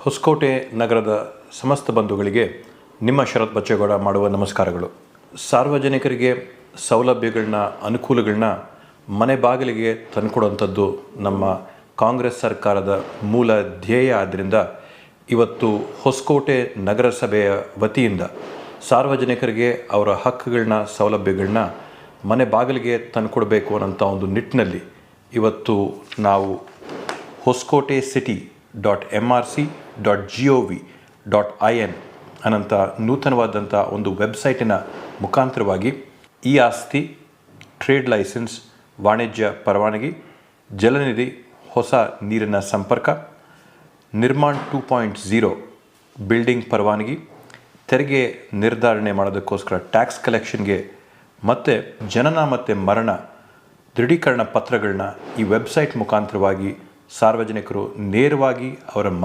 ಹೊಸಕೋಟೆ ನಗರದ ಸಮಸ್ತ ಬಂಧುಗಳಿಗೆ ನಿಮ್ಮ ಶರತ್ ಬಚ್ಚೇಗೌಡ ಮಾಡುವ ನಮಸ್ಕಾರಗಳು. ಸಾರ್ವಜನಿಕರಿಗೆ ಸೌಲಭ್ಯಗಳನ್ನ ಅನುಕೂಲಗಳನ್ನ ಮನೆ ಬಾಗಿಲಿಗೆ ತಂದುಕೊಡುವಂಥದ್ದು ನಮ್ಮ ಕಾಂಗ್ರೆಸ್ ಸರ್ಕಾರದ ಮೂಲ ಧ್ಯೇಯ. ಆದ್ದರಿಂದ ಇವತ್ತು ಹೊಸಕೋಟೆ ನಗರಸಭೆಯ ವತಿಯಿಂದ ಸಾರ್ವಜನಿಕರಿಗೆ ಅವರ ಹಕ್ಕುಗಳನ್ನ ಸೌಲಭ್ಯಗಳನ್ನ ಮನೆ ಬಾಗಿಲಿಗೆ ತಂದುಕೊಡಬೇಕು ಅನ್ನೋಂಥ ಒಂದು ನಿಟ್ಟಿನಲ್ಲಿ ಇವತ್ತು ನಾವು ಹೊಸಕೋಟೆ city.mrc.gov.in ಅನ್ನಂಥ ನೂತನವಾದಂಥ ಒಂದು ವೆಬ್ಸೈಟಿನ ಮುಖಾಂತರವಾಗಿ ಈ ಆಸ್ತಿ, ಟ್ರೇಡ್ ಲೈಸೆನ್ಸ್, ವಾಣಿಜ್ಯ ಪರವಾನಗಿ, ಜಲನಿಧಿ, ಹೊಸ ನೀರಿನ ಸಂಪರ್ಕ, ನಿರ್ಮಾಣ್ 2.0 ಬಿಲ್ಡಿಂಗ್ ಪರವಾನಗಿ, ತೆರಿಗೆ ನಿರ್ಧಾರಣೆ ಮಾಡೋದಕ್ಕೋಸ್ಕರ ಟ್ಯಾಕ್ಸ್ ಕಲೆಕ್ಷನ್ಗೆ ಮತ್ತು ಜನನ ಮತ್ತು ಮರಣ ದೃಢೀಕರಣ ಪತ್ರಗಳನ್ನ ಈ ವೆಬ್ಸೈಟ್ ಮುಖಾಂತರವಾಗಿ ಸಾರ್ವಜನಿಕರು ನೇರವಾಗಿ ಅವರ